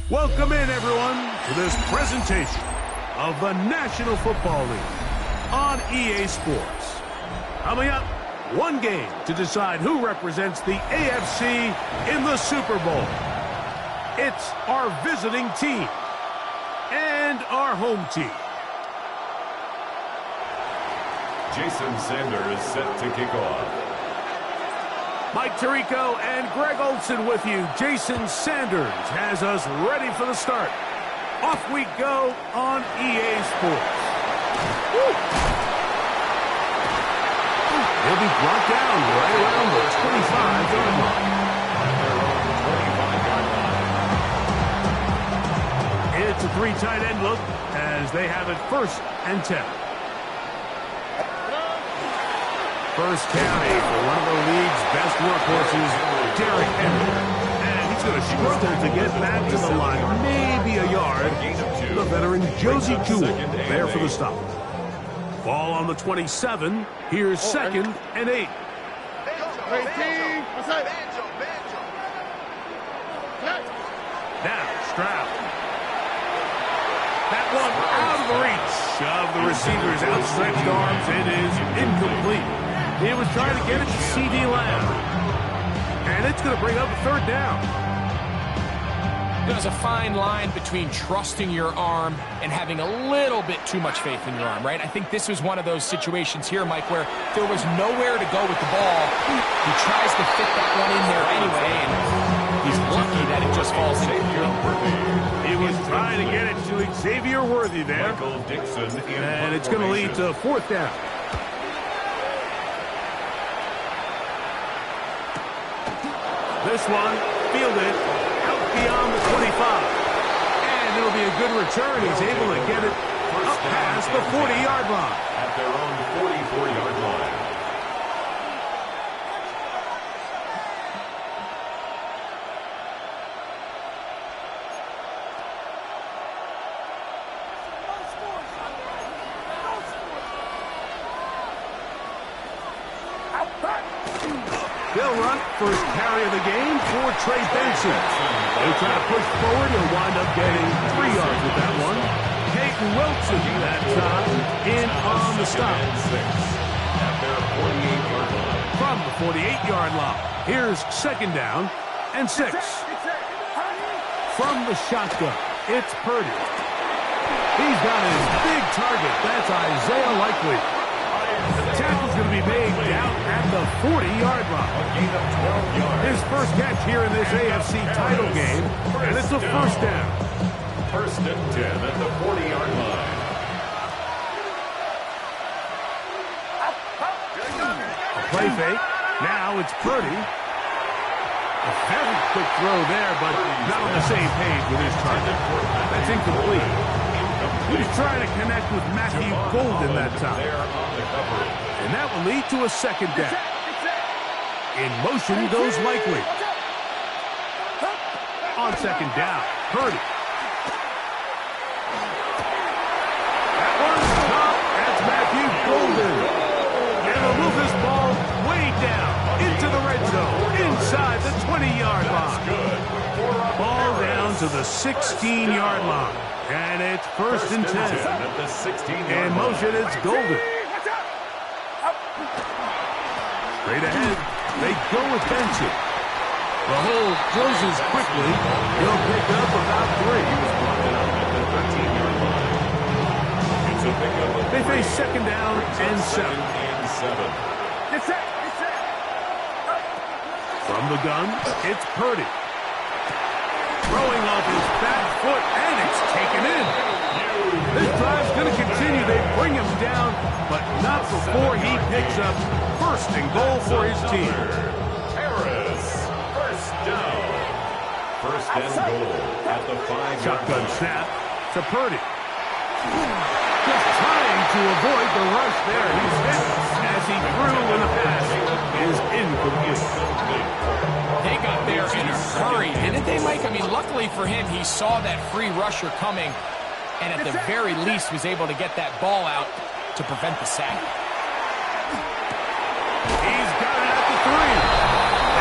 Welcome in, everyone, to this presentation of the National Football League on EA Sports. Coming up, one game to decide who represents the AFC in the Super Bowl. It's our visiting team and our home team. Jason Sander is set to kick off. Mike Tirico and Greg Olson with you. Jason Sanders has us ready for the start. Off we go on EA Sports. He'll be brought down right around the 25-yard line. It's a 3 tight end look as they have it 1st and 10. First carry for one of the league's best workhorses, Derrick Henry. And he's going to struggle to get back to the line, maybe a yard. The veteran Josie Jewell there for the stop. Ball on the 27. Here's 2nd and 8. Now Stroud. That one out of the reach of the receiver's outstretched arms. It is incomplete. He was trying to get it to C.D. Lamb. And it's going to bring up a 3rd down. There's a fine line between trusting your arm and having a little bit too much faith in your arm, right? I think this was one of those situations here, Mike, where there was nowhere to go with the ball. He tries to fit that one in there anyway, and he's lucky that it just falls in. He was trying to get it to Xavier Worthy there. And it's going to lead to 4th down. This one fielded out beyond the 25. And it'll be a good return. He's able to get it up past the 40-yard line. At their own 44-yard line. They'll run first carry of the game for Trey Benson. They try to push forward. He'll wind up getting 3 yards with that one. Peyton Wilson that time in on the stop. At their 48-yard line. From the 48-yard line. Here's 2nd down and 6. From the shotgun, it's Purdy. He's got his big target. That's Isaiah Likely. The tackle's going to be made down at the 40-yard line. His first catch here in this AFC title game, and it's a 1st down. 1st and 10 at the 40-yard line. A play fake. Now it's Purdy. A very quick throw there, but not on the same page with his target. That's incomplete. He was trying to connect with Matthew Golden that time. And that will lead to a 2nd down. In motion goes Likely. On 2nd down, Purdy. That one's caught. That's Matthew Golden. And they'll move this ball way down into the red zone, inside the 20-yard line. Ball down to the 16-yard line. And it's 1st and 10. In motion, it's Golden. Straight ahead, they go with Benson. The hole closes quickly. He'll pick up about 3. They face 2nd down and 7. From the gun, it's Purdy. Throwing off his back foot, and it's taken in. This drive's going to continue. They bring him down, but not before he picks up 1st and goal for his team. Harris, 1st down. 1st and goal at the 5-yard Shotgun line. snap to Purdy. Just trying to avoid the rush there. He's hit as he threw when the pass is incomplete. They got there in a hurry, didn't they, Mike? I mean, luckily for him, he saw that free rusher coming, and at the very least was able to get that ball out to prevent the sack. He's got it at the 3.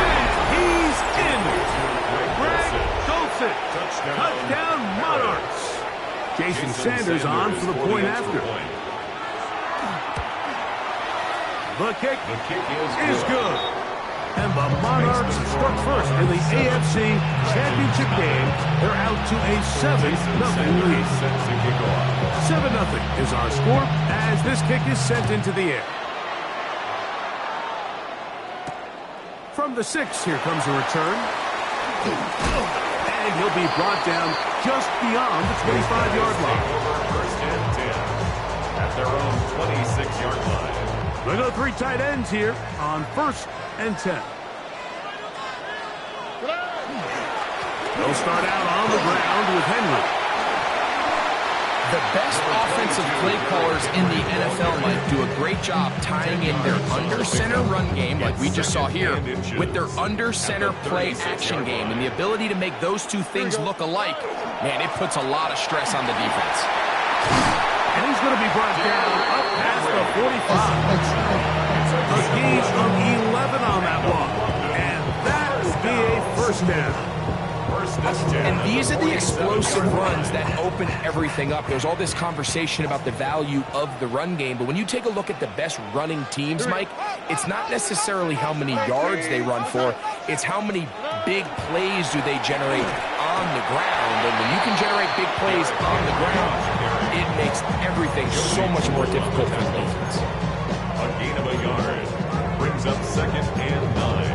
And he's in. Greg Dulcich. Touchdown Monarchs. Jason Sanders on for the point after. The kick is good. And the Monarchs struck first in the AFC Championship game. They're out to a 7-0 lead. 7-0 is our score as this kick is sent into the air. From the 6, here comes a return. And he'll be brought down just beyond the 25-yard line. First and 10 at their own They go 3 tight ends here on 1st and 10. They'll start out on the ground with Henry. The best offensive play callers in the NFL, Mike, do a great job tying in their under-center run game, like we just saw here, with their under-center play action game. And the ability to make those two things look alike, man, it puts a lot of stress on the defense. And he's going to be brought down up past the 45. A gain of 11 on that one. And that will be a 1st down. And these are the explosive runs that open everything up. There's all this conversation about the value of the run game, but when you take a look at the best running teams, Mike, it's not necessarily how many yards they run for, it's how many big plays do they generate on the ground. And when you can generate big plays on the ground, it makes everything so much more difficult for the defense. A gain of a yard brings up 2nd and 9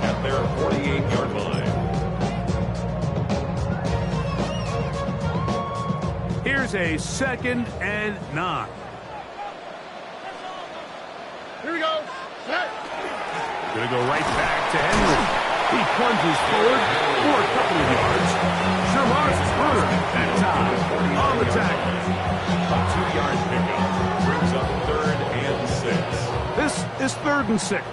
at their 48-yard line. Here's a 2nd and 9. Here we go. Going to go right back to Henry. He plunges forward for a couple of yards. Shamar's Spurter that time on the tackle. A 2-yard pickup brings up 3rd and 6. This is 3rd and 6.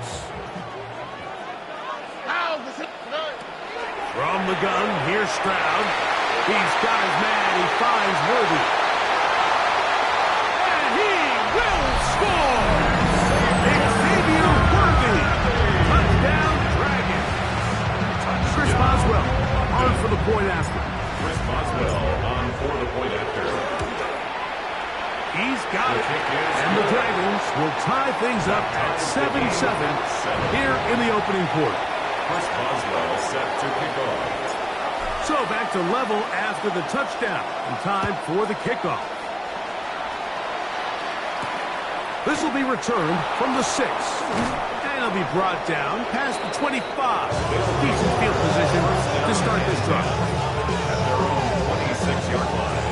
From the gun, here's Stroud. He's got his man. He finds Worthy. And he will score! Xavier Worthy. Touchdown, Dragons. Chris Boswell on for the point after. Chris Boswell on for the point after. He's got it. And the Dragons will tie things up at 7-7 here in the opening quarter. Chris Boswell set to kick off. So back to level after the touchdown. And time for the kickoff. This will be returned from the 6. And it'll be brought down past the 25. Decent field position to start this drive. At their own 26-yard line.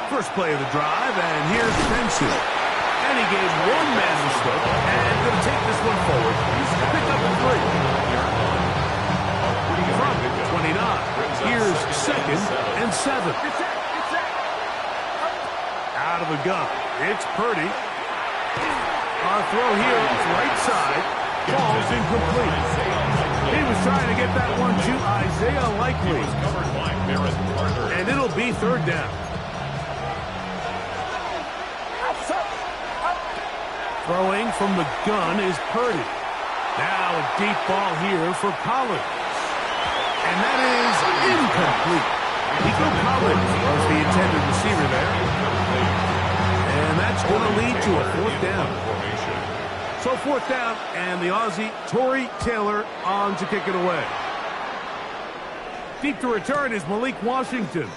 First play of the drive, and here's Benson. And he gave one man the slip, and going to take this one forward. Pick up a 3. From 29, here's 2nd and 7. Out of the gun, it's Purdy. Our throw here, right side, ball's incomplete. He was trying to get that one to Isaiah Likely. And it'll be 3rd down. Throwing from the gun is Purdy. Now a deep ball here for Collins. And that is incomplete. Nico Collins was the intended receiver there. And that's going to lead to a 4th down. So 4th down, and the Aussie, Torrey Taylor, on to kick it away. Deep to return is Malik Washington.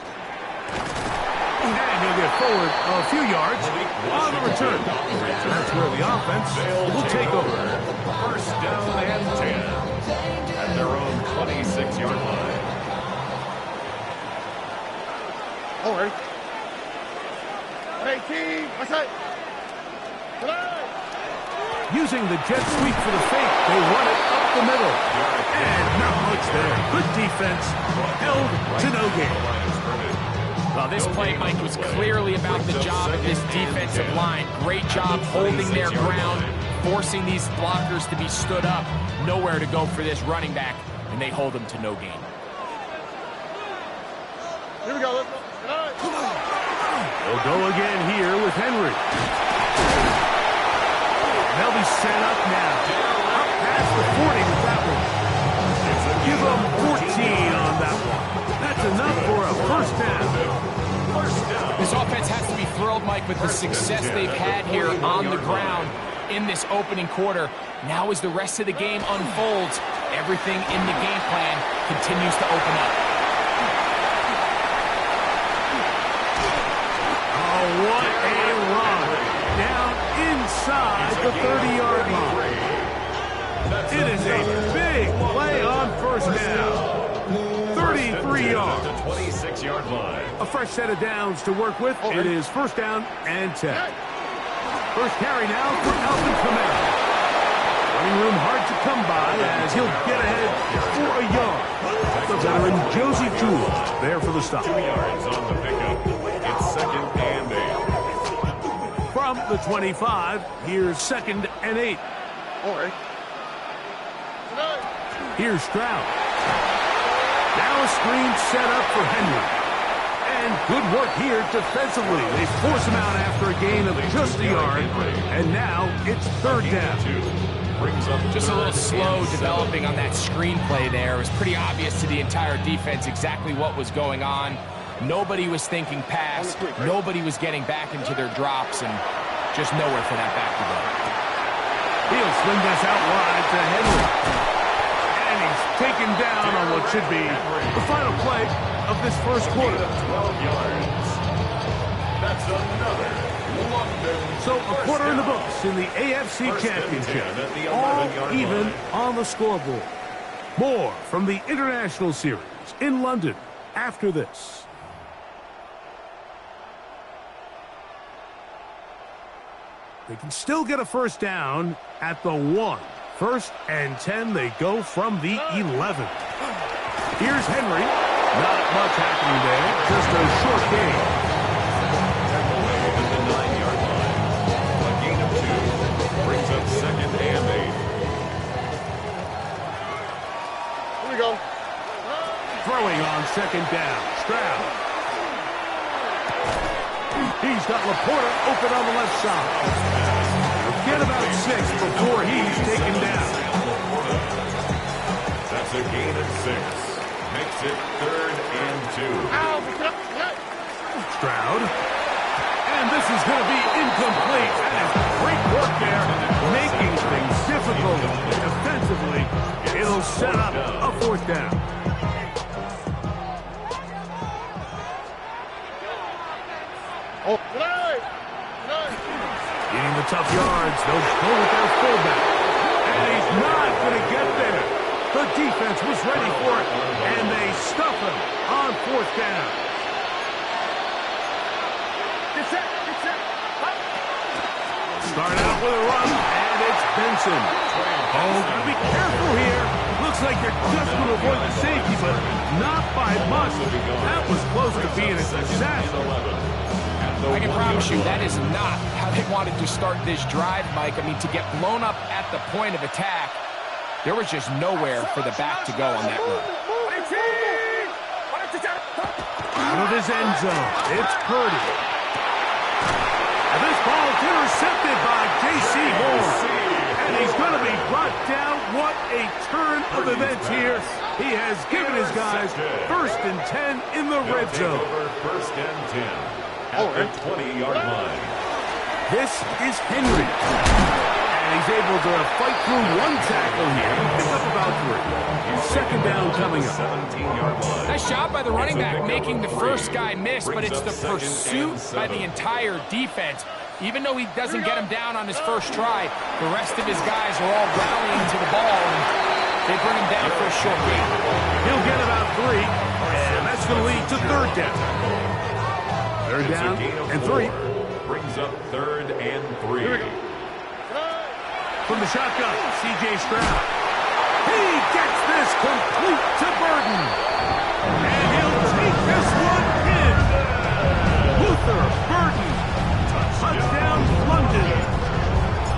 And he'll get forward a few yards on the return. That's where the offense will take over. 1st down and 10 at their own 26-yard line. All right. 18. What's that? Using the jet sweep for the fake, they run it up the middle. And not much there. Good defense. Held to no gain. Well, this play, Mike, was clearly about the job of this defensive line. Great job holding their ground, forcing these blockers to be stood up. Nowhere to go for this running back, and they hold them to no gain. Here we go. They'll go again here with Henry. They'll be set up now. Up past the 40 with that one. Give them 14 on that one. That's enough for a 1st down. This offense has to be thrilled, Mike, with the success they've had here on the ground in this opening quarter. Now as the rest of the game unfolds, everything in the game plan continues to open up. Oh, what a run. Down inside the 30-yard line. It is a big play on 1st down. 33 3 yards. The 26-yard line. A fresh set of downs to work with. It is first down and 10. First carry now for Alvin Kamara. Running room hard to come by as he'll get ahead for a yard. The veteran Josie Jewell there for the stop. 2 yards on the pickup. It's second and 8. From the 25, here's second and 8. All right. Here's Stroud. Now a screen set up for Henry. And good work here defensively. They force him out after a gain of just a yard. And now it's third down. Just a little slow developing on that screenplay there. It was pretty obvious to the entire defense exactly what was going on. Nobody was thinking pass. Nobody was getting back into their drops, and just nowhere for that back to go. He'll swing this out wide to Henry. And he's taken down on what should be the final play of this first quarter. 12 yards. That's another London. So a quarter in the books in the AFC Championship. All even on the scoreboard. More from the International Series in London after this. They can still get a first down at the 1. First and 10, they go from the 11. Here's Henry. Not much happening there. Just a short gain. At the 9-yard line. A gain of 2 brings up second and 8. Here we go. Throwing on second down. Stroud. He's got Laporta open on the left side. Get about 6 before he's taken down. That's a gain of 6. Makes it third and 2. Stroud. And this is going to be incomplete. That is great work there, making things difficult defensively. It'll set up a fourth down. Getting the tough yards, they'll go with their fullback. And he's not going to get there. The defense was ready for it, and they stuff him on fourth down. Start out with a run, and it's Benson. Oh, gotta be careful here. Looks like they're just going to avoid the safety, but not by much. That was close to being a disaster. I can promise you that is not how they wanted to start this drive, Mike. I mean, to get blown up at the point of attack, there was just nowhere for the back to go on that run. Out of his end zone, it's Purdy. And this ball is intercepted by J.C. Horn. And he's going to be brought down. What a turn of events here. He has given his guys first and 10 in the red zone. First and 10. At the 20-yard line. This is Henry. And he's able to fight through one tackle here. Pick up about 3. Second down coming up. 17-yard line. Nice job by the running back making the first guy miss, but it's the pursuit by the entire defense. Even though he doesn't get him down on his first try, the rest of his guys are all rallying to the ball, and they bring him down for a short gain. He'll get about 3, and that's going to lead to third down. Third down and 3. Brings up third and 3. From the shotgun, C.J. Stroud. He gets this complete to Burden. And he'll take this one in. Luther Burden. Touchdown, London.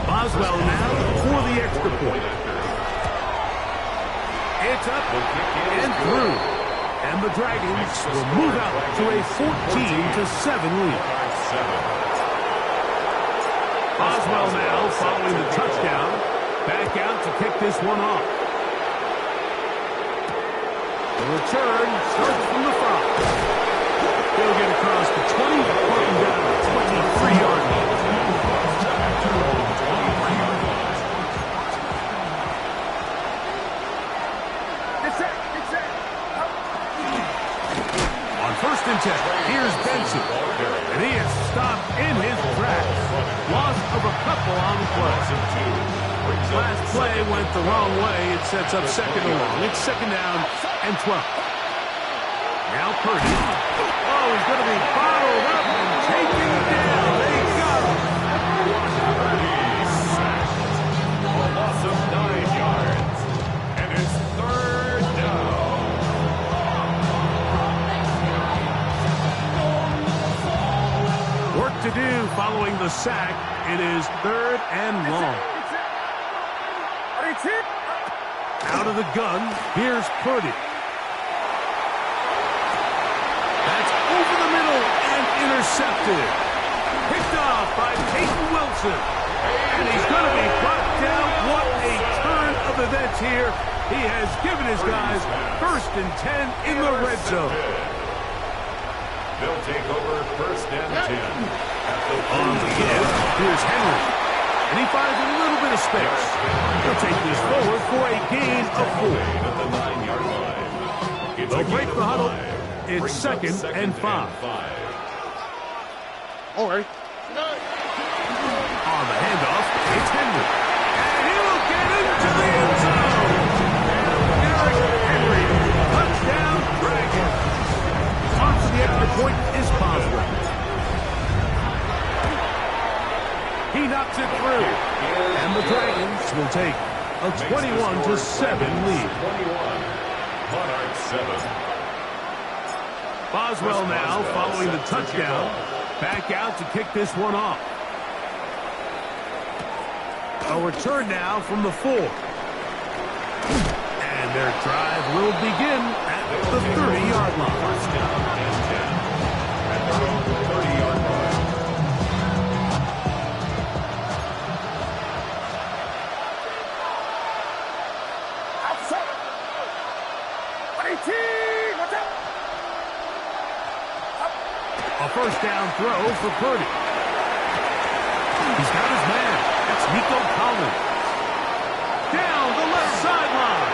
Boswell now for the extra point. It's up and through. And the Dragons will move out to a 14-7 lead. Boswell now following the touchdown. Back out to kick this one off. The return starts from the 5. They'll get across the 20, working down the 23-yard line. First and 10. Here's Benson. And he is stopped in his tracks. Loss of a couple on the play. Last play went the wrong way. It sets up second and long. It's second down and 12. Now Purdy. Oh, he's going to be bottled up and taken down. They got him. 30 sacked. A loss of 9 yards. And it's 3rd down. Work to do following the sack. It is 3rd and long. Out of the gun, here's Purdy. That's over the middle and intercepted. Picked off by Peyton Wilson. And he's going to be brought down. What a turn of events here. He has given his guys 1st and 10 in the red zone. They'll take over 1st and 10. On the give, here's Henry. And he finds a little bit of space. He'll take this forward for a gain of 4. At the 9-yard line. They'll break the huddle. It's 2nd and 5. All right. On the handoff, it's Henry. And he'll get into the end zone. Derrick Henry, touchdown Dragons. On for the extra point is Boswell. He knocks it through. And the Dragons will take a 21-7 lead. 21. Monarch 7. Boswell now following the touchdown. Back out to kick this one off. A return now from the 4. And their drive will begin at the 30-yard line. 1st down and 10. At their own 30-yard line. A 1st down throw for Purdy. He's got his man. That's Nico Collins. Down the left sideline.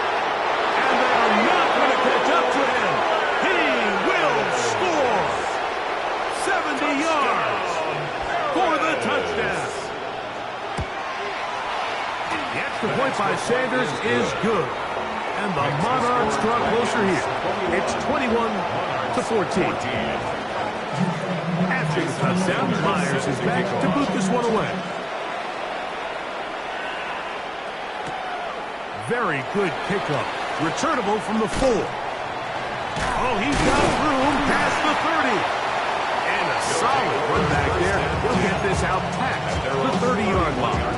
And they are not going to catch up to him. He will score. 70 yards for the touchdown. The extra point by Sanders is good. And the Monarchs draw closer here. It's 21-14. After the touchdown, Myers is back to boot this one away. Very good kickoff. Returnable from the 4. Oh, he's got room past the 30. And a solid run back there. He'll get this out past the 30-yard line.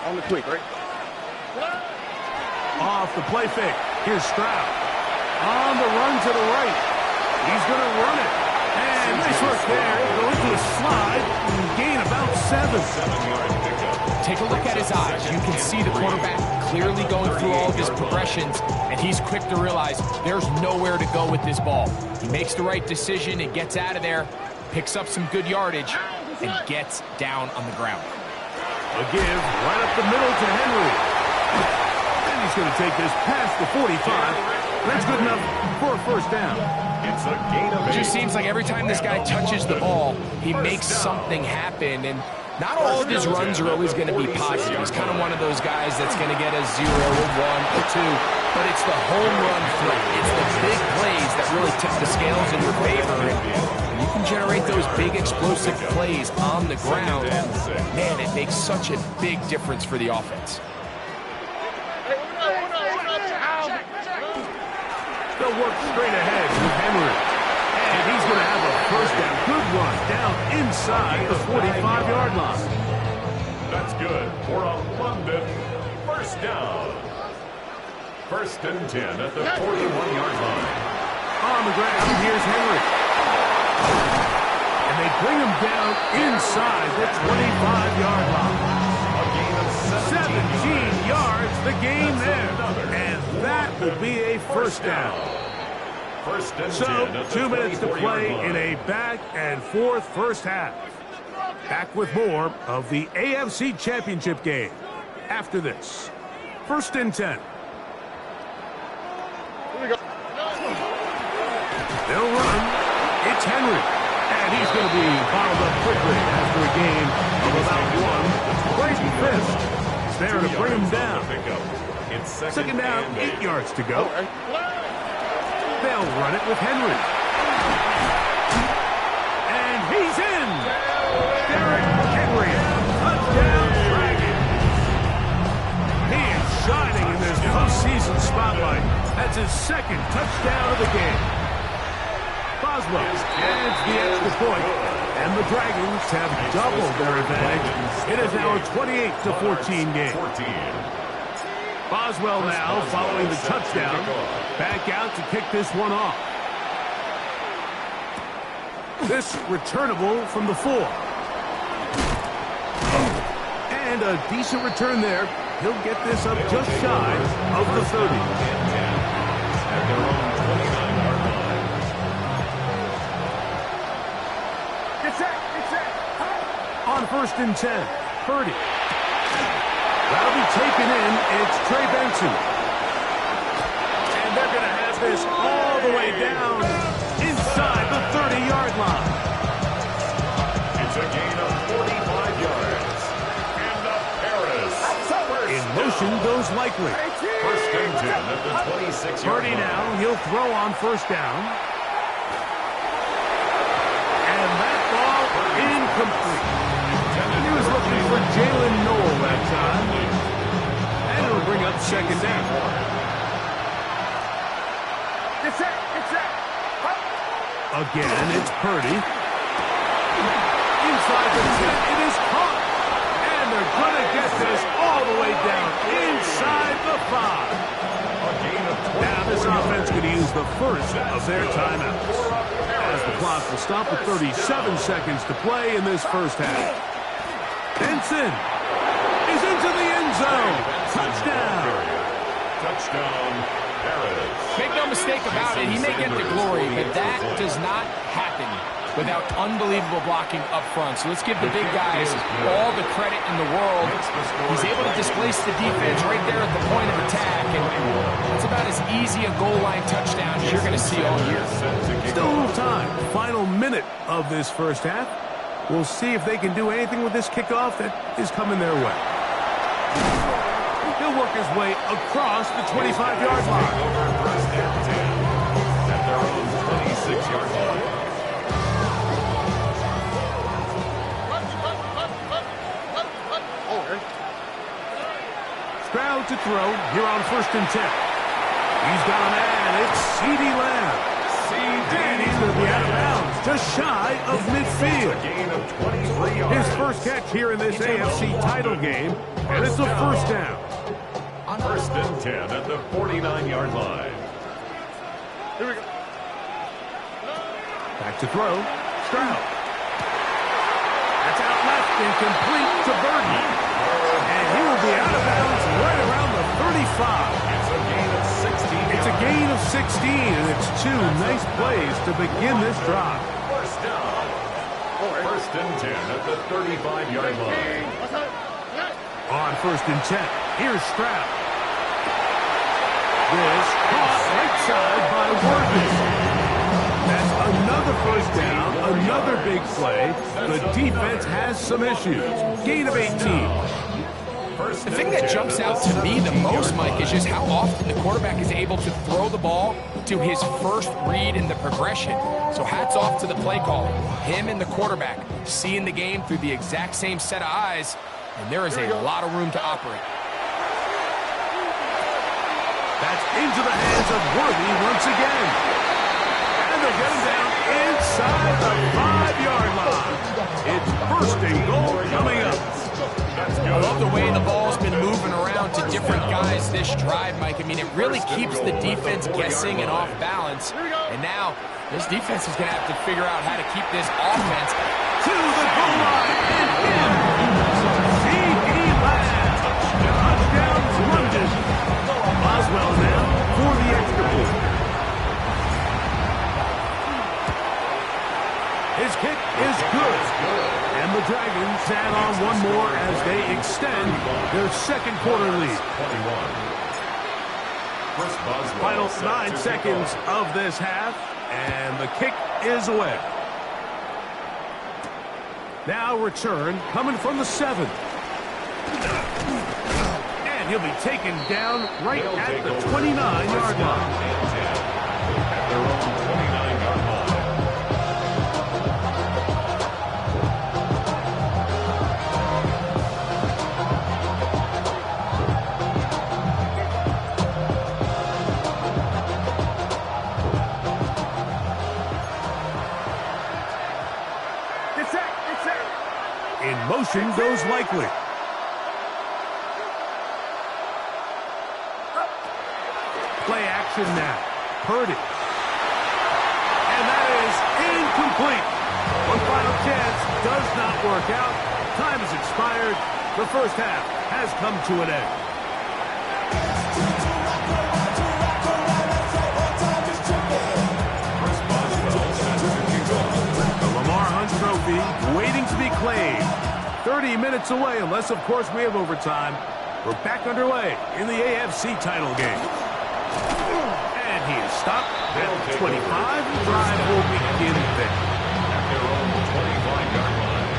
On the quick, right? Off the play fake. Here's Stroud. On the run to the right. He's going to run it. And nice work there. Goes to a slide and gain about 7. 7-yard pickup. Take a look at his eyes. You can see the quarterback clearly going through all of his progressions, and he's quick to realize there's nowhere to go with this ball. He makes the right decision and gets out of there, picks up some good yardage, and gets down on the ground. A give right up the middle to Henry. And he's going to take this past the 45. That's good enough for a 1st down. It's a gain of 8. It just seems like every time this guy touches the ball, he makes something happen. And not all of his runs are always going to be positive. He's kind of one of those guys that's going to get a 0, a 1, a 2. But it's the home run threat. It's the big plays that really tip the scales in your favor. And you can generate those big explosive plays on the ground. Man, it makes such a big difference for the offense. They'll work straight ahead with Henry. And he's going to have a 1st down. Good run down inside the 45-yard line. That's good for a London 1st down. 1st and 10 at the 41-yard line. On the ground, here's Henry. And they bring him down inside the 25-yard line. A gain of 17 yards, the gain there. And that will be a 1st down. 1st and 10 So, at the 2 minutes to play line. in a back-and-forth 1st half. Back with more of the AFC Championship game after this. 1st and 10. Here we go. They'll run. It's It's Henry. And he's going to be bottled up quickly after a gain of about one. Great fist. It's there to bring him down. Second down, 8 yards to go. They'll run it with Henry. And he's in. Derrick Henry. Touchdown, Dragons. He is shining in this postseason spotlight. That's his second touchdown of the game. Boswell adds the extra point, and the Dragons have doubled their advantage. It is now a 28-14 game. Boswell now, following the touchdown, back out to kick this one off. This returnable from the 4. And a decent return there. He'll get this up just shy of the 30. At their own 29-yard line. On 1st and 10, Purdy. That'll be taken in. It's Trey Benson. And they're going to have this all the way down inside the 30-yard line. It's a gain of 45 yards. And the Paris. In motion goes Likely. 1st and 10 at the 26-yard Purdy line. now, he'll throw on 1st down. And that ball incomplete. He was looking for Jalen Noel that time. And it'll bring up 2nd down. Again, it's Purdy. Inside the 10, it is caught. And they're going to get this all the way down inside the 5. Now this offense going to use the first of their timeouts. As the clock will stop with 37 seconds to play in this first half. Benson is into the end zone. Touchdown. Touchdown, Paris. Make no mistake about it, he may get the glory, but that does not happen without unbelievable blocking up front. So let's give the big guys all the credit in the world. He's able to displace the defense right there at the point of attack, and that's about as easy a goal line touchdown as you're going to see all year. Still a little time. Final minute of this first half. We'll see if they can do anything with this kickoff that is coming their way. He'll work his way across the 25-yard line. Over 1st and 10 at their own 26-yard line. Stroud to throw here on 1st and 10. He's got a man. It's CeeDee Lamb. And he's going to be out of bounds, just shy of midfield. A gain of 23 yards. His first catch here in this AFC title game, and it's a 1st down. 1st and 10 at the 49-yard line. Here we go. Back to throw. Stroud. That's out left and complete to Burton. And he will be out of bounds right around the 35. It's a gain of 16 yards. It's a gain of 16, and it's 2 nice plays to begin this drive. 1st down. 1st and 10 at the 35-yard line. On 1st and 10, here's Stroud. This caught right side by Worthy. That's another 1st down, another big play. The defense has some issues. Gain of 18. The thing that jumps out to me the most, Mike, is just how often the quarterback is able to throw the ball to his first read in the progression. So hats off to the play caller. Him and the quarterback seeing the game through the exact same set of eyes, and there is a lot of room to operate. That's into the hands of Worthy once again. And they get him down inside the 5-yard line. It's 1st and goal coming up. I love the way the ball's been moving around to different guys this drive, Mike. I mean, it really keeps the defense guessing and off balance. And now, this defense is going to have to figure out how to keep this offense to the goal line and in. CeeDee Lamb. Touchdown lunges. Boswell now for the extra point. His kick is good. And the Dragons add on one more as they extend their 2nd quarter lead. Final 9 seconds of this half, and the kick is away. Now return coming from the 7. And he'll be taken down right at the 29-yard line. At their own 29-yard line. In motion goes Likely. Play action now. Purdy. And that is incomplete. One final chance does not work out. Time has expired. The first half has come to an end. The Lamar Hunt Trophy waiting to be claimed. 30 minutes away, unless, of course, we have overtime. We're back underway in the AFC title game. And he is stopped at 25. The drive will begin there. At their own 25-yard line.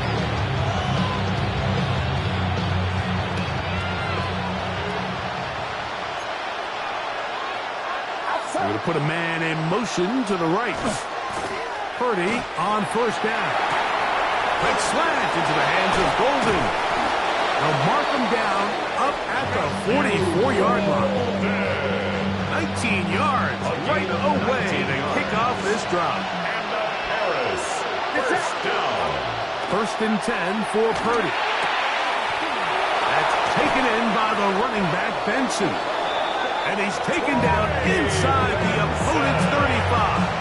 We're going to put a man in motion to the right. Purdy on first down. Quick slant into the hands of Golden. They'll mark him down up at the 44-yard line. 19 yards right away to kick off this drive. And the Harris. First down. First and 10 for Purdy. That's taken in by the running back, Benson. And he's taken down inside the opponent's 35.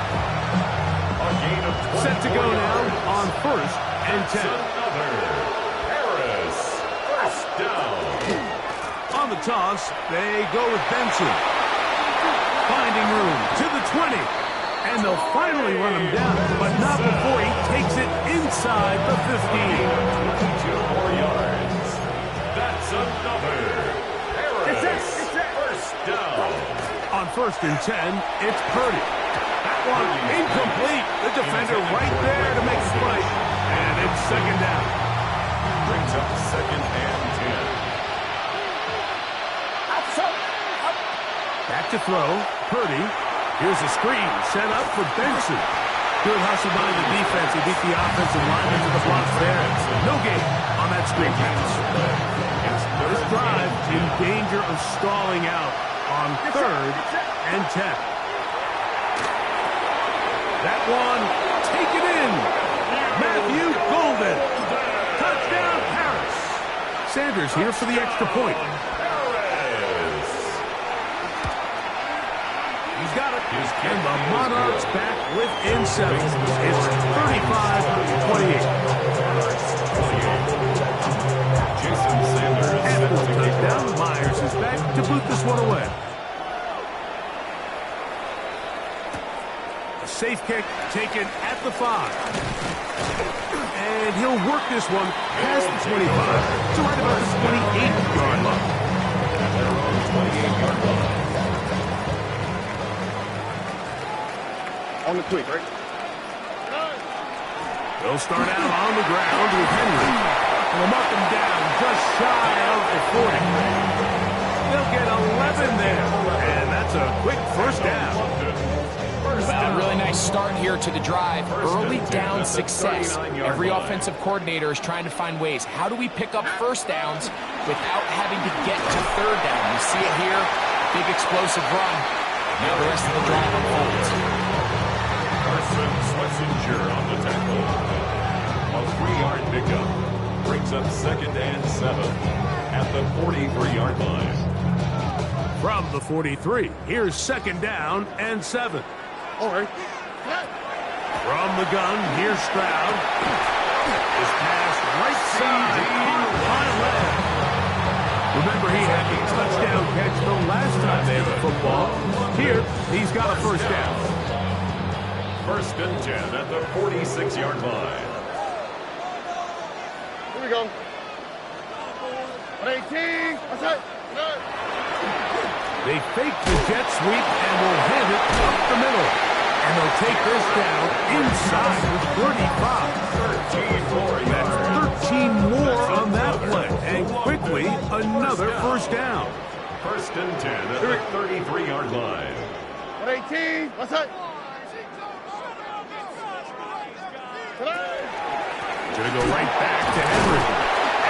Set to go now on first and 10. Another. Harris. First down. On the toss, they go with Benson. Finding room to the 20. And they'll finally run him down, but not before he takes it inside the 15. 22 more yards. That's another. Harris. First down. On first and 10, it's Purdy. That one incomplete. The defender right there to make the play. And it's second down. Brings up second and 10. Back to throw. Purdy. Here's a screen set up for Benson. Good hustle by the defense. He beat the offensive lineman to the blocks there. No gain on that screen pass. This drive in danger of stalling out on third and 10. That one taken in. Matthew Golden. Touchdown, Harris. Sanders here for the extra point. He's got it. And the Monarchs back within 7. It's 35-28. Jason Sanders. And for the touchdown, Myers is back to boot this one away. A safe kick taken at the 5. And he'll work this one past the 25 to right about the 28-yard line. At their own 28-yard line. On the quick, right? They'll start out on the ground with Henry. They'll mark him down just shy of the 40. They'll get 11 there. And that's a quick first down. Well, a really nice start here to the drive. Early down success. Every offensive coordinator is trying to find ways. How do we pick up first downs without having to get to third down? You see it here. Big explosive run. Now the rest of the drive unfolds. Carson Schlesinger on the tackle. A 3-yard pickup. Brings up second and 7 at the 43-yard line. From the 43, here's second down and 7. All right. From the gun, here's Stroud. His pass right side, high left. Remember, he had a touchdown catch the last time they had the football. Here, he's got a first down. First and 10 at the 46-yard line. Here we go. 118. That's it. They fake the jet sweep and will hand it up the middle. And they'll take this down inside the 35. 13 more on that play. And quickly, another first down. First and 10 at the 33-yard line. 118. What's that? Going to go right back to Henry.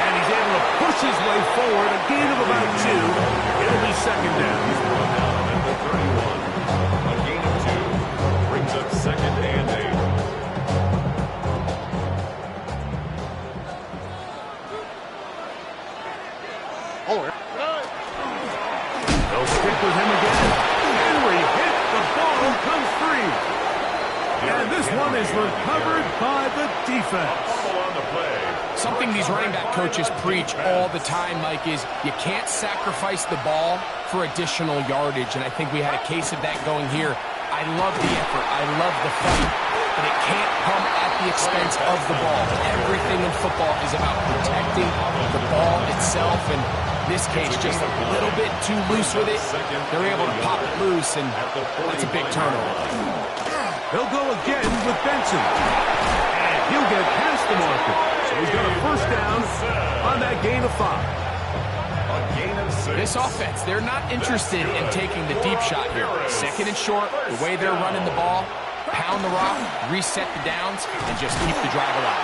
And he's able to push his way forward. A gain of about 2. It'll be second down. He's brought down at the 31. A gain of 2 brings up second and 8. They'll stick with him again. Henry hit the ball, comes free. And this one is recovered by the defense. On the play. Something these running back coaches preach all the time, Mike, is you can't sacrifice the ball for additional yardage, and I think we had a case of that going here. I love the effort. I love the fight, but it can't come at the expense of the ball. Everything in football is about protecting the ball itself, and in this case, just a little bit too loose with it. They're able to pop it loose, and that's a big turnover. He'll go again with Benson. And he'll get past the marker. So he's got a first down on that gain of 5. A gain of 6. This offense, they're not interested in taking the deep shot here. Second and short, the way they're running the ball, pound the rock, reset the downs, and just keep the drive alive.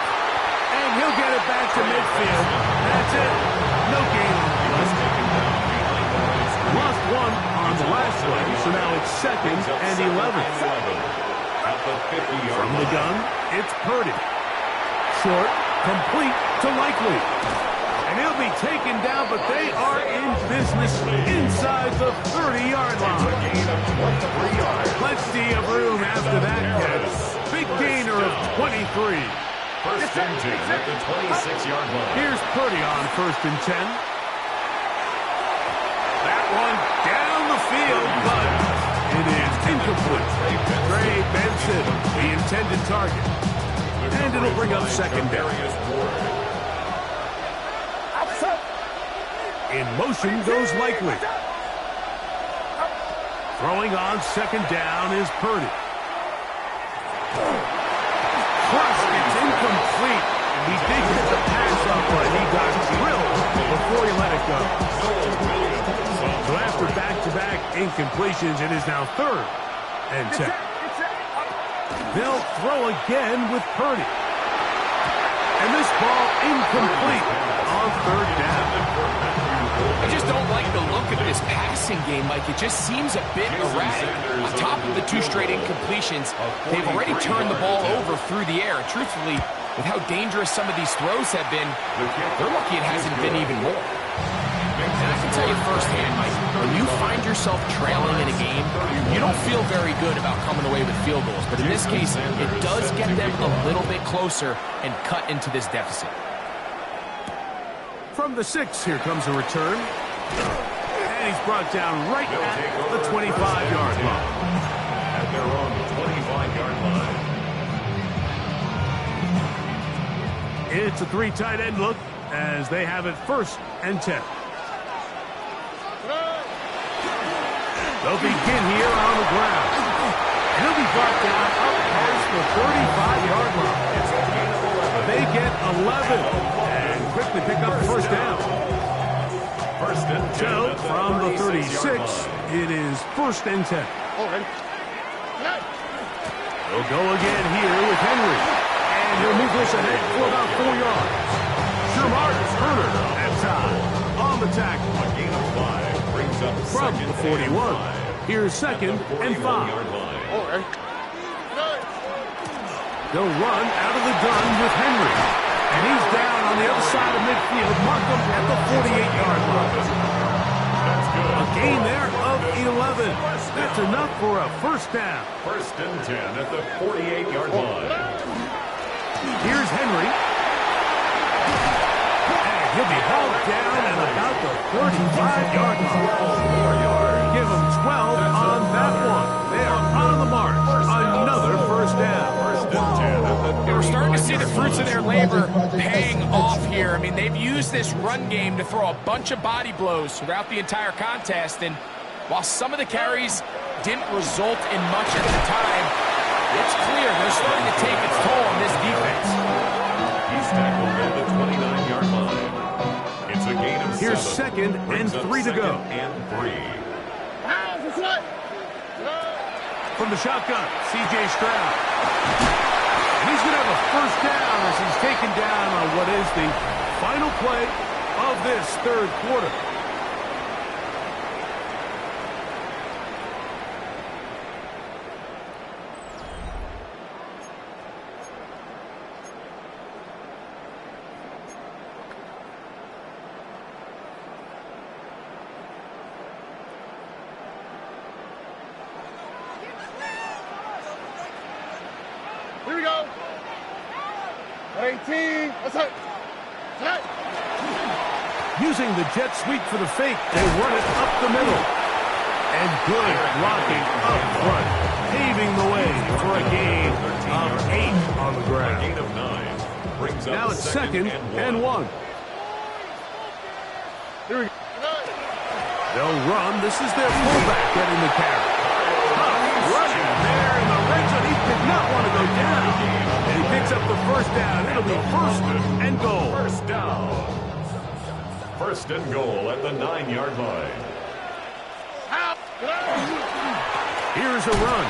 And he'll get it back to midfield. That's it. No gain on the play. Lost 1 on the last play, so now it's second and 11. From the gun, it's Purdy. Short, complete to Likely. And he'll be taken down, but they are in business inside the 30-yard line. Plenty of room after that catch. Big gainer of 23. First and 10 at the 26-yard line. Here's Purdy on first and 10. That one down the field, but it is incomplete. Trey Benson, the intended target. And it'll bring up second down. In motion goes Likely. Throwing on second down is Purdy. Crushed, it's incomplete. He did get the pass up, but he got drilled before he let it go. So after back-to-back incompletions, it is now third and 10. They'll throw again with Purdy. And this ball incomplete on third down. I just don't like the look of this passing game, Mike. It just seems a bit erratic. On top of the 2 straight incompletions, they've already turned the ball over through the air. Truthfully, with how dangerous some of these throws have been, they're lucky it hasn't been even more. And I can tell you firsthand, Mike, when you find yourself trailing in a game, you don't feel very good about coming away with field goals. But in this case, it does get them a little bit closer and cut into this deficit. From the 6, here comes a return. And he's brought down right at the 25-yard line. At their own 25-yard line. It's a 3 tight end look as they have it first and 10. They'll begin here on the ground. And he'll be brought down up past the 35-yard line. They get 11 and quickly pick up the first down. First and 10. So from the 36, it is first and 10. They'll go again here with Henry. And he'll move this ahead for about 4 yards. Shermark Turner at time on the tackle. A gain of 5 brings up From the 41. Here's second and 5. They'll run out of the gun with Henry. And he's down on the other side of midfield. Markham at the 48-yard line. A gain there of 11. That's enough for a first down. First and 10 at the 48-yard line. Here's Henry. And he'll be hauled down at about the 35-yard line. Give him 12 on that one. They are on the march. Another first down. We're starting to see the fruits of their labor paying off here. I mean, they've used this run game to throw a bunch of body blows throughout the entire contest. And while some of the carries didn't result in much at the time, It's clear they're starting to take its toll on this defense. He's tackled at the 29-yard line. It's a gain of 7. Here's second and 3 to go. And 3. From the shotgun, C.J. Stroud. And he's going to have a first down as he's taken down on what is the final play of this third quarter. Here we go. 18. What's up? Using the jet sweep for the fake, they run it up the middle. And good blocking up front, paving the way for a gain of 8 on the A ground. gain of 9. Brings up Now it's second and 1. Here we go. They'll run. This is their fullback getting the carry. Running there in the red zone. He did not want to go down. And he picks up the first down. It'll be first and goal. First down. First and goal at the 9-yard line. Here's a run.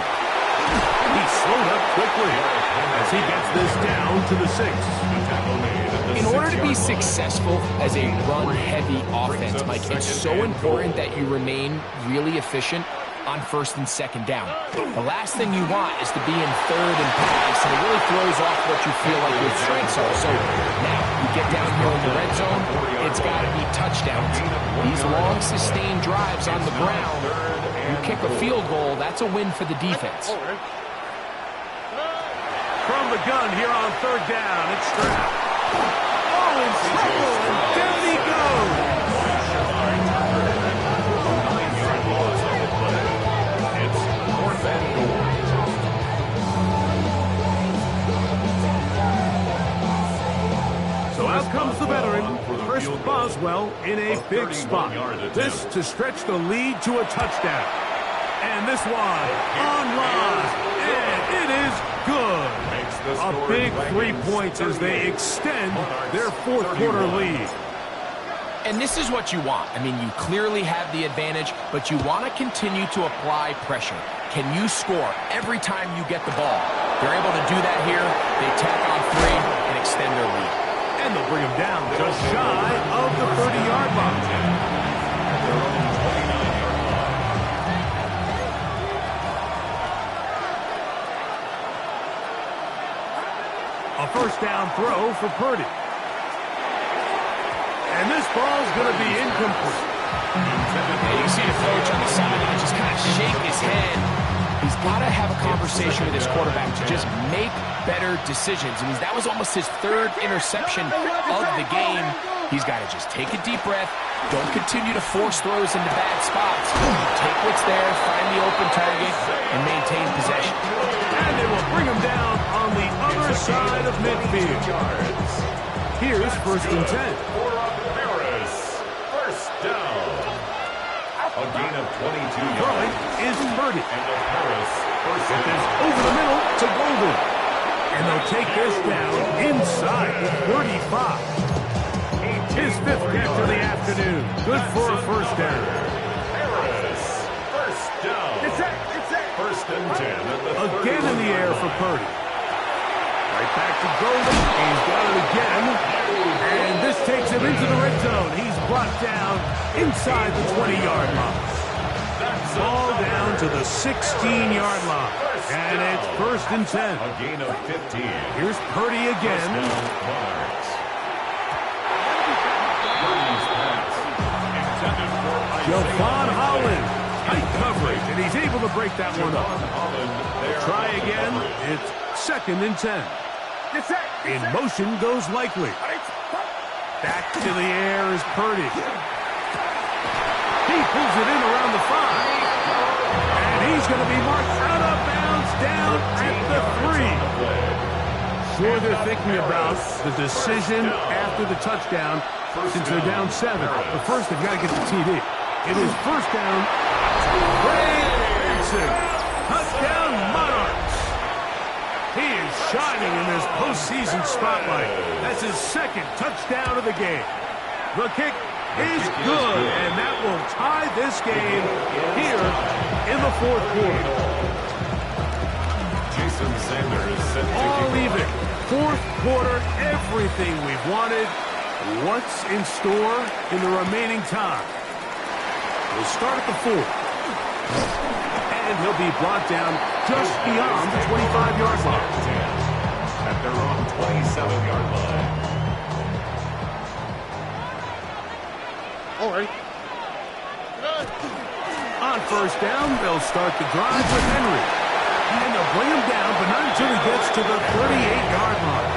He's slowed up quickly as he gets this down to the 6. In order to be successful as a run-heavy offense, Mike, it's so important that you remain really efficient on first and second down. The last thing you want is to be in third and pass, and it really throws off what you feel like your strengths are. So now you get down here in the red zone, it's got to be touchdowns. These long, sustained drives on the ground, you kick a field goal, that's a win for the defense. From the gun here on third down, it's Stroud. Oh, in trouble, and down he goes. So out comes the veteran, Chris Boswell, in a big spot. This to stretch the lead to a touchdown. And this one on line, and it is good. A big 3 points as they extend their fourth quarter lead. And this is what you want. I mean, you clearly have the advantage, but you want to continue to apply pressure. Can you score every time you get the ball? They're able to do that here. They tack on 3 and extend their lead. And they'll bring him down just shy of the 30-yard line. A first down throw for Purdy. And this ball's going to be incomplete. Yeah, you see the coach on the sideline just kind of shake his head. He's got to have a conversation with his quarterback to just make better decisions. I mean, that was almost his 3rd interception of the game. He's got to just take a deep breath. Don't continue to force throws into bad spots. Take what's there, find the open target, and maintain possession. And they will bring him down on the other side of midfield. Here's first and 10. First down. A gain of 22 yards. Throwing is Purdy. Get this over the middle to Golden. And they'll take this down inside the 35. His 5th catch of the afternoon. Good for a first down. First down. First and 10 at the Again in the air for Purdy. Right back to Golden. He's got it again. And this takes him into the red zone. He's brought down inside the 20-yard line. Ball down to the 16-yard line. And it's first and 10. A gain of 15. Here's Purdy again. Javon Holland. Tight coverage, and he's able to break that one up. Try again. It's second and 10. In motion goes Likely. Back to the air is Purdy. He pulls it in around the 5. And he's going to be marked out of bounds down at the 3. Sure, they're thinking about the decision after the touchdown since they're down 7. But first, they've got to get the TD. It is first down. Ray Benson. Touchdown, Monarchs. He is shining in this postseason spotlight. That's his second touchdown of the game. The kick is good, and that will tie this game here in the fourth quarter. Jason Sanders set to All kick even. Fourth quarter, everything we've wanted. What's in store in the remaining time? We'll start at the 4. And he'll be brought down just beyond the 25-yard line. At their own 27-yard line. All right. On first down, they'll start the drive with Henry. And they'll bring him down, but not until he gets to the 38-yard line.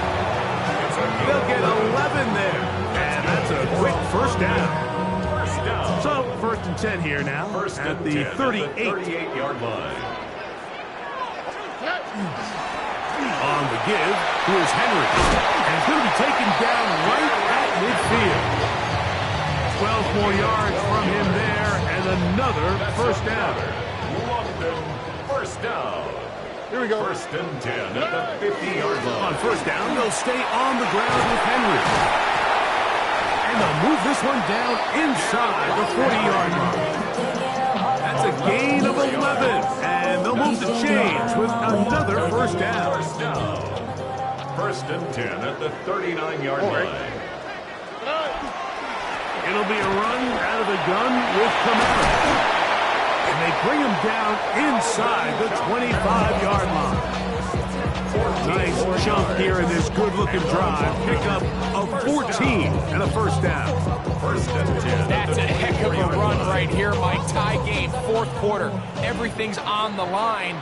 They'll get 11 there. And that's a quick first down. So, first and 10 here now at the 38-yard line. On the give, here's Henry. And he's going to be taken down right at midfield. 12 more yards from him there, and another first down. First down. Here we go. First and 10 at the 50-yard line. On first down, they'll stay on the ground with Henry. And they'll move this one down inside the 40-yard line. That's a gain of 11. And they'll move the chains with another first down. First and 10 at the 39-yard line. It'll be a run out of the gun with Kamara. And they bring him down inside the 25-yard line. Nice jump here in this good-looking drive. Pick up a 14 and a first down. First and 10. That's a heck of a run right here, Mike. Tie game, fourth quarter. Everything's on the line.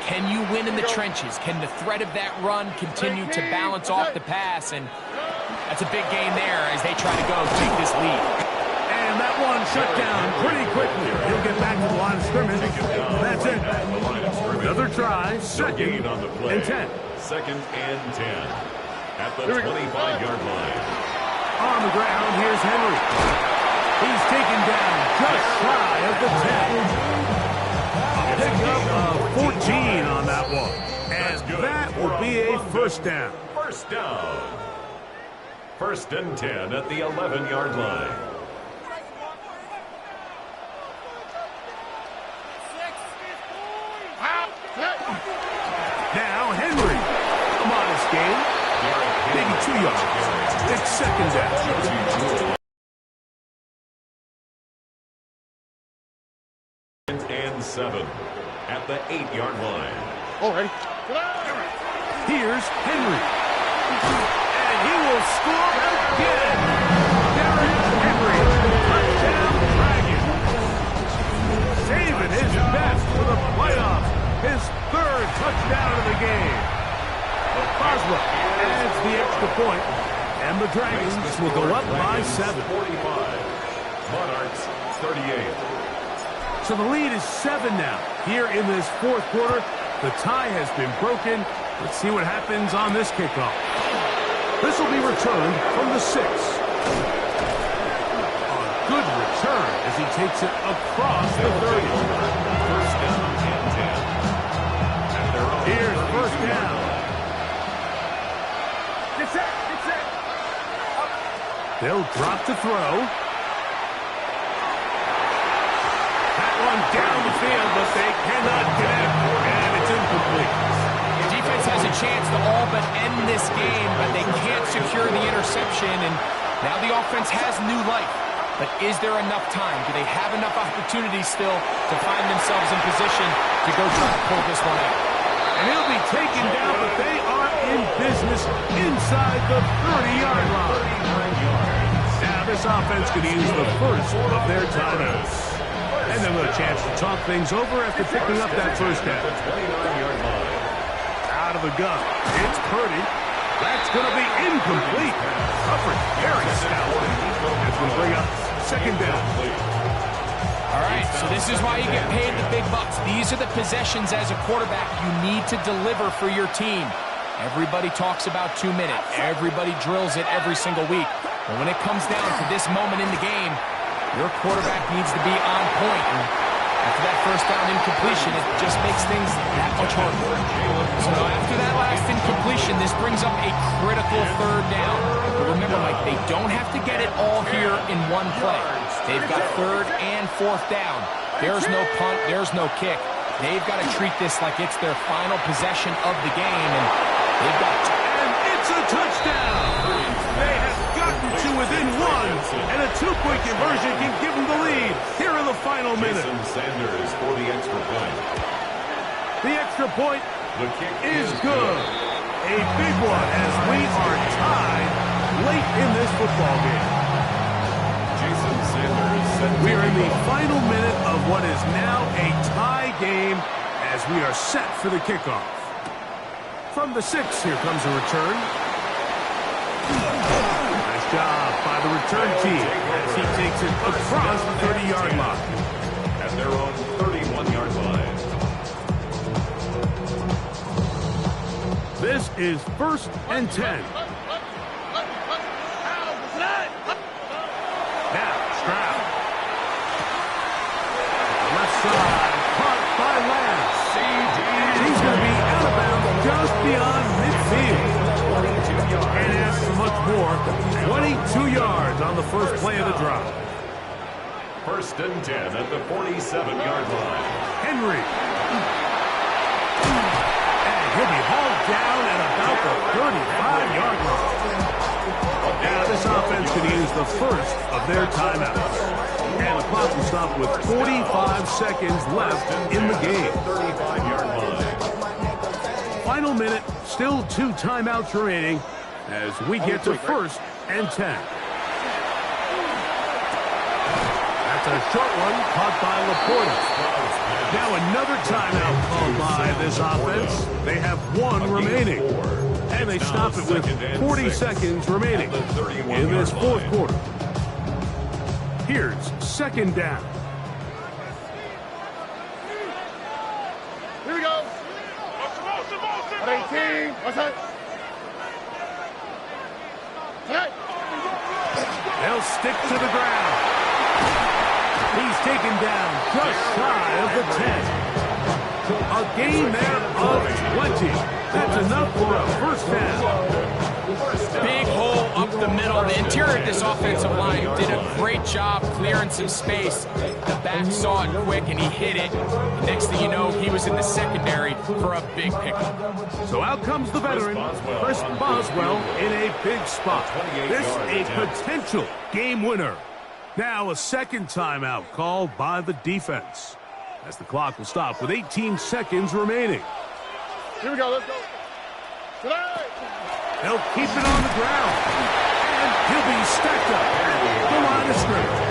Can you win in the trenches? Can the threat of that run continue to balance off the pass? And that's a big gain there as they try to go take this lead. And that one shut down pretty quickly. He'll get back to the line of scrimmage. That's it. Another try, second on the play. and 10. Second and 10 at the 25-yard line. On the ground, here's Henry. He's taken down just shy of the 10. A pickup of 14 on that one. And that will be a first down. First down. First and 10 at the 11-yard line. Now Henry. A modest gain. Maybe 2 yards. It's second down. And 7 at the 8-yard line. All right. Here's Henry. And he will score again. Derrick Henry. Touchdown Dragon. Saving his best for the playoffs. His third touchdown of the game. Boswell adds the extra point, and the Dragons will go up by 7. 45. Monarchs 38. So the lead is 7 now. Here in this fourth quarter, the tie has been broken. Let's see what happens on this kickoff. This will be returned from the 6. A good return as he takes it across the 30. First down and 10. Here's first down. Get set. Get set. They'll drop to throw. That one down the field, but they cannot connect, and it's incomplete. The defense has a chance to all but end this game, but they can't secure the interception, and now the offense has new life. But is there enough time? Do they have enough opportunities still to find themselves in position to go try to pull this one out? And he'll be taken down, but they are in business inside the 30-yard line. Now this offense could use the first of their timeouts. And they'll have a chance to talk things over after picking up that first down. Out of the gun. It's Purdy. That's going to be incomplete. Covered very stout. That's going to bring up second down. All right, so this is why you get paid the big bucks. These are the possessions as a quarterback you need to deliver for your team. Everybody talks about 2 minutes. Everybody drills it every single week. But when it comes down to this moment in the game, your quarterback needs to be on point. And After that first down incompletion, it just makes things that much harder. So after that last incompletion, this brings up a critical third down. But remember, Mike, they don't have to get it all here in one play. They've got third and fourth down. There's no punt, there's no kick. They've got to treat this like it's their final possession of the game, and they've got to. And it's a touchdown! They have gotten to within one, and a two-point conversion can give them the lead here in the final minute. Jason Sanders for the extra point. The extra point The kick is good. A big one as we are tied late in this football game. Jason Sanders set to We are in the kick off. final minute of what is now a tie game as we are set for the kickoff. From the 6, here comes a return. Nice job by the return team as he takes it across the 30-yard line. At their own 31-yard line. This is 1st and 10. Now, Stroud. Left side, caught by Lance. He's going to be out of bounds just beyond midfield. And asks for much more. 22 yards on the first play of the drive. 1st and 10 at the 47-yard line. Henry. And he'll be hauled down at about the 35-yard line. Now this offense can use the first of their timeouts. And the clock will stop with 45 seconds left in the game. 35-yard line. Final minute, still 2 timeouts remaining as we get to 1st and 10. That's a short one caught by Laporta. Now another timeout called by this offense. They have 1 remaining. And they stop it with 40 seconds remaining in this 4th quarter. Here's 2nd down. Here we go. 18. What's that? They'll stick to the ground. He's taken down just shy of the 10. A gain there of 20. That's enough for a 1st down. Big hole up the middle. The interior of this offensive line did a great job clearing some space. The back saw it quick, and he hit it. Next thing you know, he was in the secondary for a big pickup. So out comes the veteran, Chris Boswell, in a big spot. This a potential game winner. Now a 2nd timeout called by the defense, as the clock will stop with 18 seconds remaining. Here we go. Let's go. Tonight. They'll keep it on the ground, and he'll be stacked up at the line of scrimmage.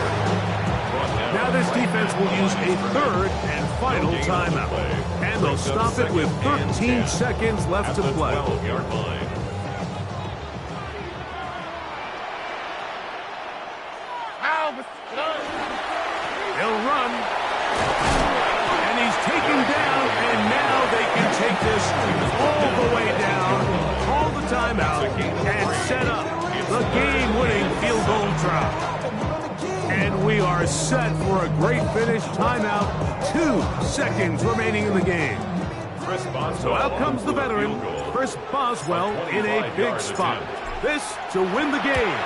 Now this defense will use a 3rd and final timeout, and they'll stop it with 13 seconds left to play. 12-yard line. He'll run, and he's taken down, and now they can take this all the way down, call the timeout, and set up the game-winning field goal try. And we are set for a great finish. Timeout, 2 seconds remaining in the game. So out comes the veteran, Chris Boswell, in a big spot. This to win the game.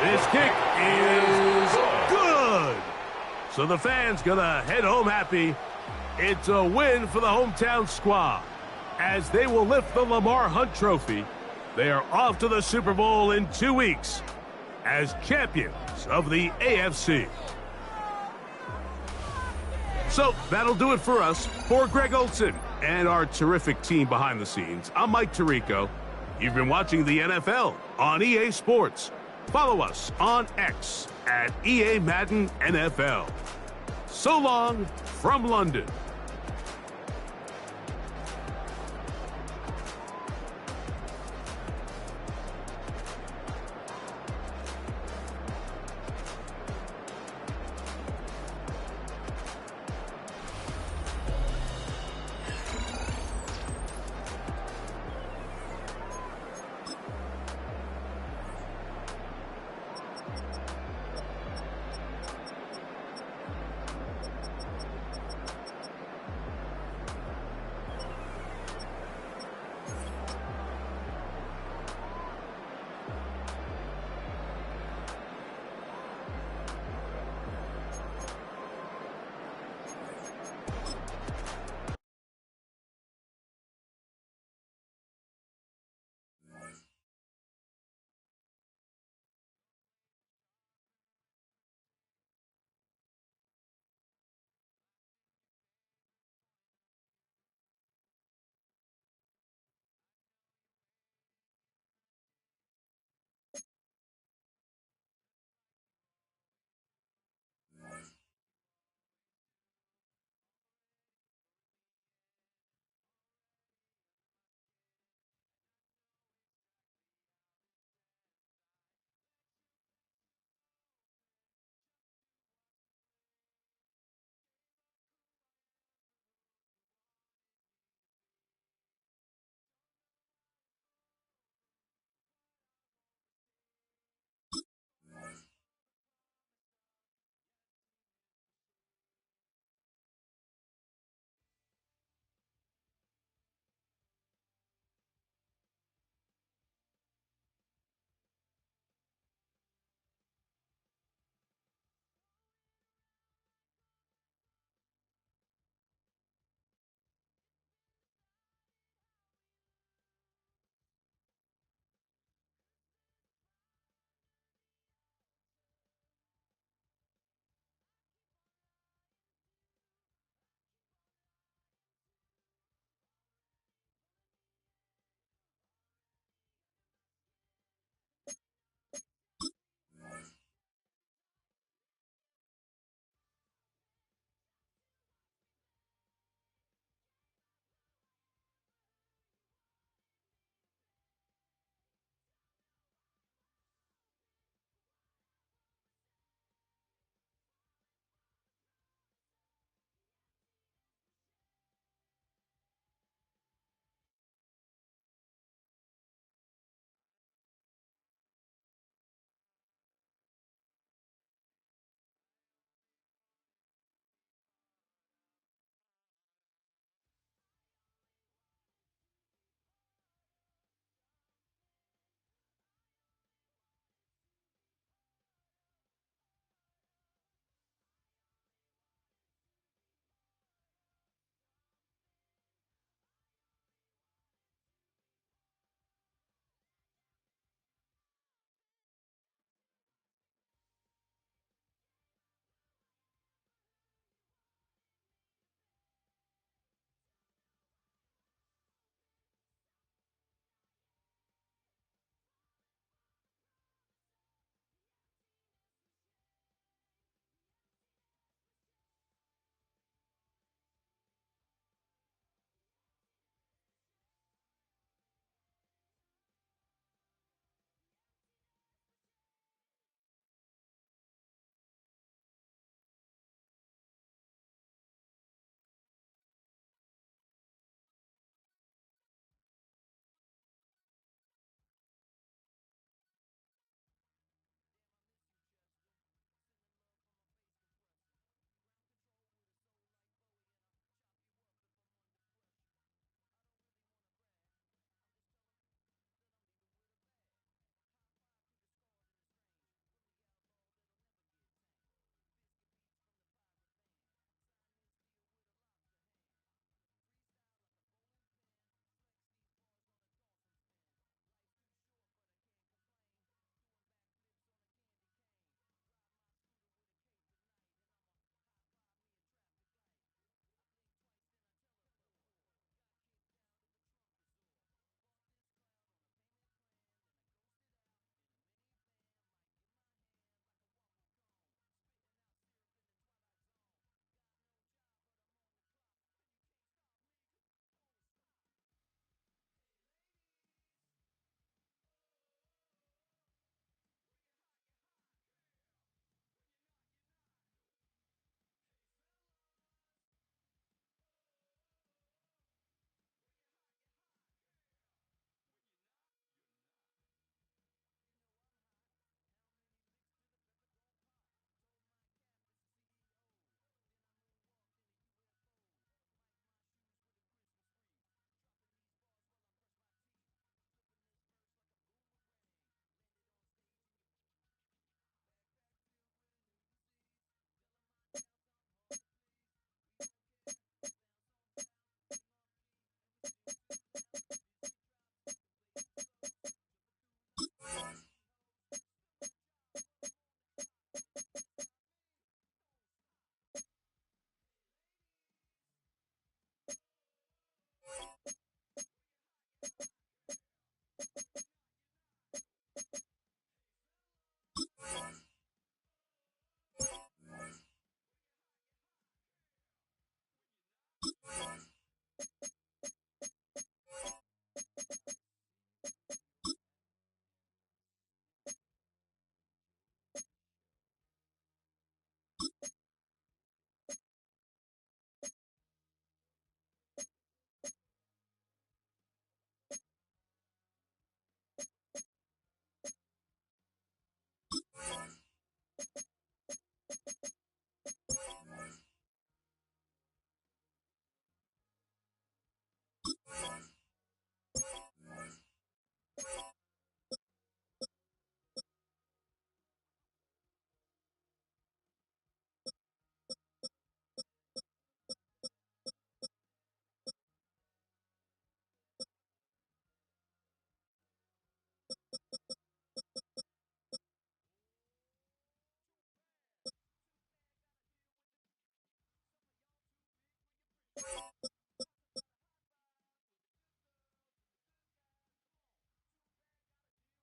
This kick is good. So the fans gonna head home happy. It's a win for the hometown squad, as they will lift the Lamar Hunt Trophy. They are off to the Super Bowl in 2 weeks as champions of the AFC. So that'll do it for us. For Greg Olson and our terrific team behind the scenes, I'm Mike Tirico. You've been watching the NFL on EA Sports. Follow us on X at EA Madden NFL. So long from London.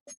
You